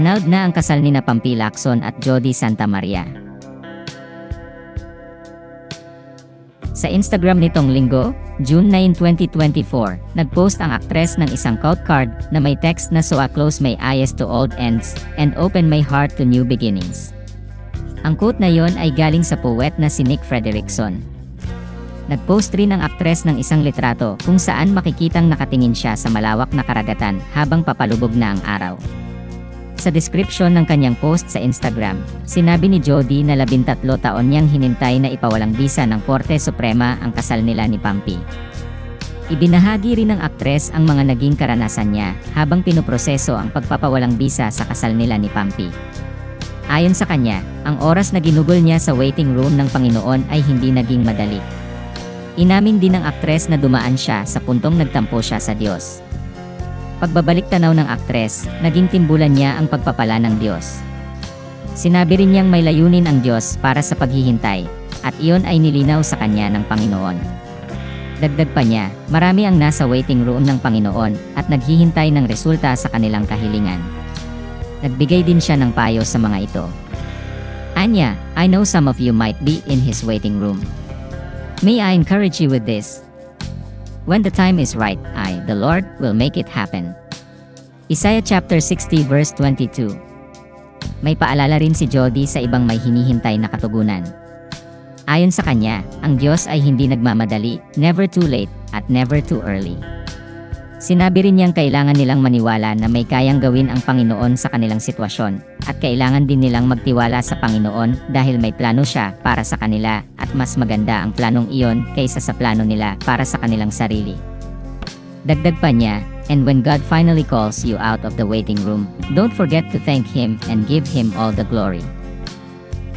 Annulled na ang kasal nina Pampi Lacson at Jody Santa Maria. Sa Instagram nitong linggo, June 9, 2024, nagpost ang aktres ng isang quote card na may text na "So I close my eyes to old ends and open my heart to new beginnings." Ang quote na yon ay galing sa poet na si Nick Frederickson. Nagpost rin ang aktres ng isang litrato kung saan makikitang nakatingin siya sa malawak na karagatan habang papalubog na ang araw. Sa description ng kanyang post sa Instagram, sinabi ni Jody na 13 taon niyang hinintay na ipawalang bisa ng Korte Suprema ang kasal nila ni Pampi. Ibinahagi rin ng aktres ang mga naging karanasan niya habang pinoproseso ang pagpapawalang bisa sa kasal nila ni Pampi. Ayon sa kanya, ang oras na ginugol niya sa waiting room ng Panginoon ay hindi naging madali. Inamin din ng aktres na dumaan siya sa puntong nagtampo siya sa Diyos. Pagbabalik tanaw ng aktres, naging timbulan niya ang pagpapala ng Diyos. Sinabi rin niyang may layunin ang Diyos para sa paghihintay, at iyon ay nilinaw sa kanya ng Panginoon. Dagdag pa niya, marami ang nasa waiting room ng Panginoon at naghihintay ng resulta sa kanilang kahilingan. Nagbigay din siya ng payo sa mga ito. Anya, I know some of you might be in His waiting room. May I encourage you with this? When the time is right, I, the Lord, will make it happen. Isaiah chapter 60 verse 22. May paalala rin si Jody sa ibang may hinihintay na katugunan. Ayon sa kanya, ang Diyos ay hindi nagmamadali, never too late, at never too early. Sinabi rin niyang kailangan nilang maniwala na may kayang gawin ang Panginoon sa kanilang sitwasyon, at kailangan din nilang magtiwala sa Panginoon dahil may plano siya para sa kanila at mas maganda ang planong iyon kaysa sa plano nila para sa kanilang sarili. Dagdag pa niya, and when God finally calls you out of the waiting room, don't forget to thank Him and give Him all the glory.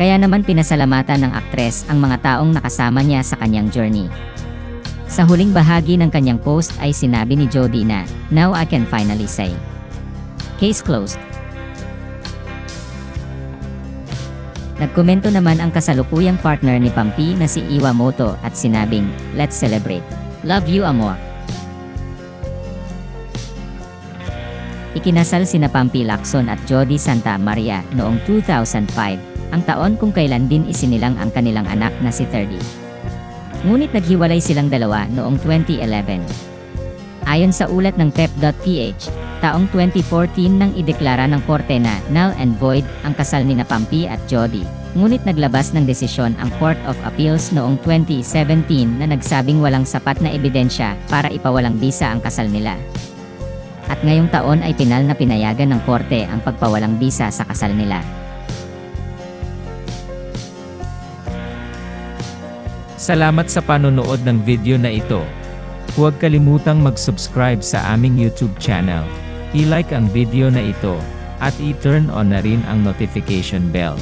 Kaya naman pinasalamatan ng aktres ang mga taong nakasama niya sa kanyang journey. Sa huling bahagi ng kanyang post ay sinabi ni Jody na, "Now I can finally say, case closed." Nagkomento naman ang kasalukuyang partner ni Pampi na si Iwamoto at sinabing, "Let's celebrate. Love you, amor." Ikinasal sina Pampi Lacson at Jody Santa Maria noong 2005, ang taon kung kailan din isinilang ang kanilang anak na si Thirdy. Ngunit naghiwalay silang dalawa noong 2011. Ayon sa ulat ng pep.ph, taong 2014 nang ideklara ng korte na null and void ang kasal nina Pampi at Jody. Ngunit naglabas ng desisyon ang Court of Appeals noong 2017 na nagsabing walang sapat na ebidensya para ipawalang bisa ang kasal nila. At ngayong taon ay pinal na pinayagan ng korte ang pagpawalang bisa sa kasal nila. Salamat sa panonood ng video na ito. Huwag kalimutang mag-subscribe sa aming YouTube channel. I-like ang video na ito, at i-turn on na rin ang notification bell.